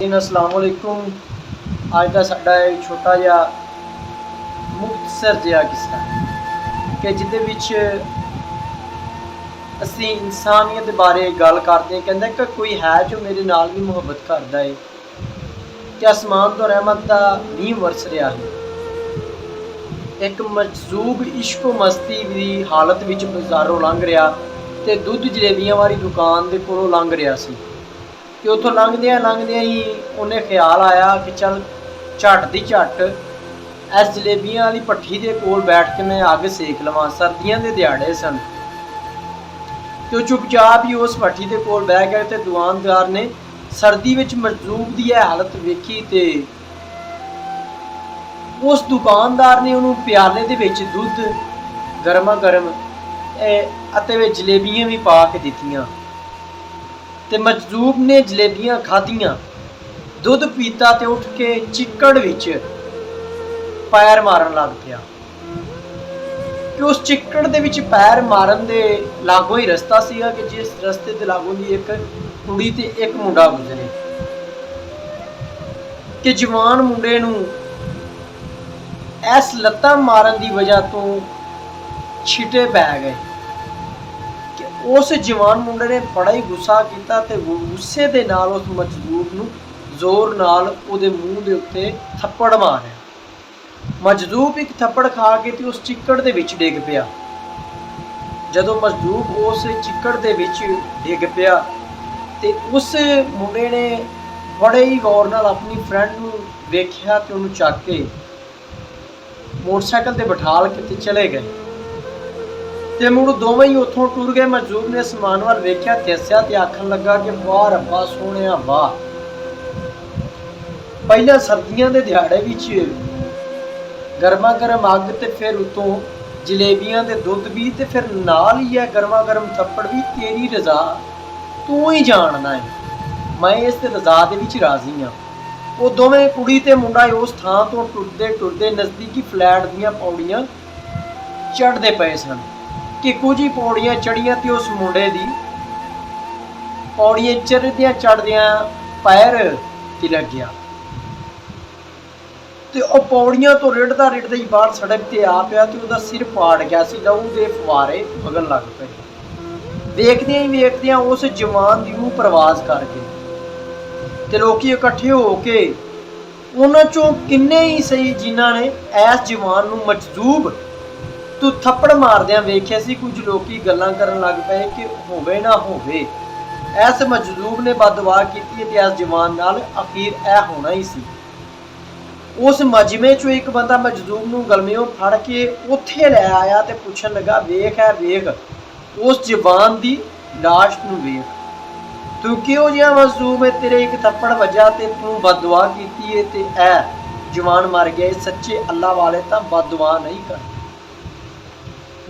अस्सलाम वालेकुम। अज का साडा छोटा जिहा मुख्तसर जिहा किस्सा कि जिहदे विच असी इंसानियत के बारे गल करते हैं। कहंदा कि कोई है जो मेरे नाल भी मुहब्बत करदा है कि आसमान तो रहमत का मींह वरस रहा है। एक मजजूब इश्क व मस्ती की हालत विच बाजारों लंघ रहा ते दुध जलेबियां वाली दुकान के कोलों लंघ रहा सी कि उतों लंघदियां ही उन्हें ख्याल आया कि चल झट दी झट इस जलेबियां वाली भट्ठी के कोल बैठ के मैं अग सेक लवां। सर्दियों के दिहाड़े सन तो चुपचाप ही उस भट्ठी के कोल बह गए तो दुकानदार ने सर्दी विच मजदूब की यह हालत वेखी ते उस दुकानदार ने उन्होंने प्याले दे विच दुध गर्मा गर्म जलेबियां भी पा के दित्तियां ते मजदूब ने जलेबियां खाधियां, दुध पीता ते उठ के चिक्कड़ विच पैर मारन लग पिया कि उस चिक्कड़ दे विच पैर मारन दे लागों ही रस्ता सीगा कि जिस रस्ते दे लागों दी एक कुड़ी ते एक मुंडा गुजरे कि जवान मुंडे नूं इस लत्तां मारन दी वजह तो छिटे पै गए। उस जवान मुंडे ने बड़ा ही गुस्सा किया ते गुस्से दे नाल उस मजदूर नूं जोर नाल उहदे मूँह दे उत्ते थप्पड़ मारिया। मजदूर एक थप्पड़ खा के ते उस चिक्कड़ दे विच डिग पिया। जदों मजदूर उस चिक्कड़ दे विच डिग पिया ते उस मुंडे ने बड़े ही गौर नाल अपनी फ्रेंड नूं वेख्या ते उहनूं चक के मोटरसाइकिल ते बिठाल के ते चले गए ते मुड़ दोवें ही उत्थों टुर गए। मजदूर ने समान वाल वेख्या ते हस्या ते आखन लगा कि वाह रब्बा सोहणिया वाह, पहला सर्दियों के दिहाड़े विच गर्मा गर्म अग ते फिर उतों जलेबियां ते दुध भी ते फिर नाल ही है गर्मा गर्म थप्पड़ भी। तेरी रजा तू ही जानना है, मैं इस रजा दे विच राजी हाँ। वो दोवें कुड़ी ते मुंडा उस थां तो टुरदे टुरदे नज़दीकी फ्लैट दीयां पौड़ियां चढ़दे पए सन कि कुछ ही पौड़ियां चढ़ियां तो उस मुंडे दी पौड़ियां चढ़दियां चढ़दियां पैर तिलक गया तो वह पौड़ियां तो रिड़दा रिड़दा ही बाहर सड़क ते आ पिया तो उसका सिर फाड़ गया सी। लहू के फवारे वगन लग पे। वेखदियां ही वेखदियां उस जवान की रूह परवाज कर गई ते लोकी इकट्ठे हो के उन्हां चों किन्ने ही सही जिन्हां ने इस जवान नूं मजदूब तू थप्पड़ मारदियां वेख्या सी। कुछ लोग गल्लां करन लग पे कि होवे ना होवे इस मजदूब ने बददुआ की इस जवान नाल अखीर यह होना ही सी। उस मजमे चो एक बंदा मजदूब नूं गलमेओ फड़ के उत्थे लै आया ते पुछन लगा वेख है वेख उस जवान दी लाश नूं वेख, तू किहो जिहा मजदूब है, तेरे एक थप्पड़ वजा ते तू बददुआ कीती है ते ऐ जवान मर गया। सच्चे अल्लाह वाले तां बददुआ नहीं करते।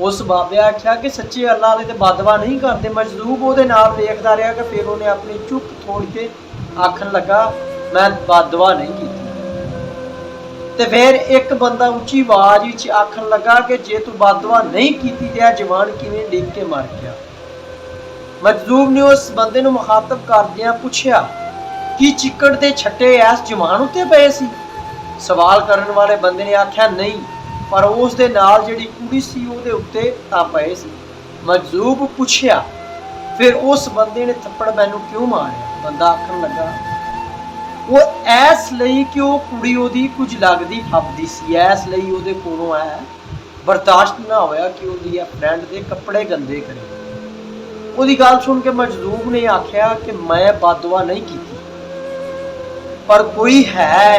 उस बाबे आख्या कि सच्चे अल्लाह वाले तो बददुआ नहीं करते। मजदूब वो वेखदा रहा कि फिर उन्हें अपनी चुप छोड़ के आखन लगा मैं बददुआ नहीं की। तो फिर एक बंदा उच्ची आवाज आखन लगा कि जे तू बददुआ नहीं की तो जवान किवें डिग के मर गया। मजदूब ने उस बंदे नूं मुखातब करदियां पुछया कि चिक्कड़ दे छट्टे इस जवान उत्ते पए सी। सवाल करन वाले बंदे ने आख्या नहीं, पर उस दे नाल जिहड़ी कुड़ी सी उहदे उत्ते तां पए सी। मजदूब पुछया फिर उस बंदे ने थप्पड़ मैनू क्यों मारिया? बंदा आखन लगा वो इस लई कि वो कुड़ी उहदी कुछ लगदी फबदी सी, इस लई उहदे कोलों है बर्दाश्त ना होया कि उहदी फ्रेंड दे कपड़े गंदे करे। उहदी गल सुन के मजदूब ने आख्या कि मैं बददुआ नहीं की, पर कोई है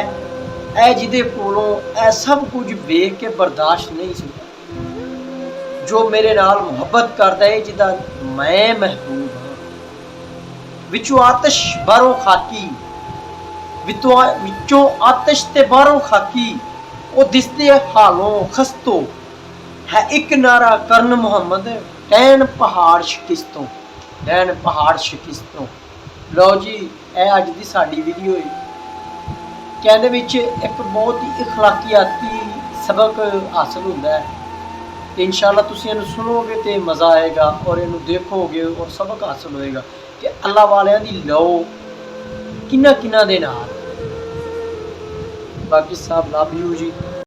ऐ जिहदे कोलों ऐ सब कुछ वेख के बर्दाश्त नहीं सुनता, जो मेरे नाल मुहब्बत करदा है, जिहदा मैं महबूब हाँ। विचों आतश बाहरों खाकी, विचों आतश ते बाहरों खाकी, वो दिसदे हालों खस्तो है एक नारा करन मुहम्मद टैन पहाड़ शिकिस्तों, टैन पहाड़ शिकिस्तों। लो जी ए अज दी साडी वीडियो है। कहने विच एक बहुत ही इखलाकियाती सबक हासिल होता है। इंशाअल्लाह तुसीं इहनूं सुनोगे तो मज़ा आएगा और इहनूं देखोगे और सबक हासिल होएगा कि अल्लाह वालियां दी लो ਕਿੰਨਾ ਕਿੰਨਾ ਦੇ ਨਾਲ। ਬਾਕੀ ਸਭ ਲਵ ਯੂ ਜੀ।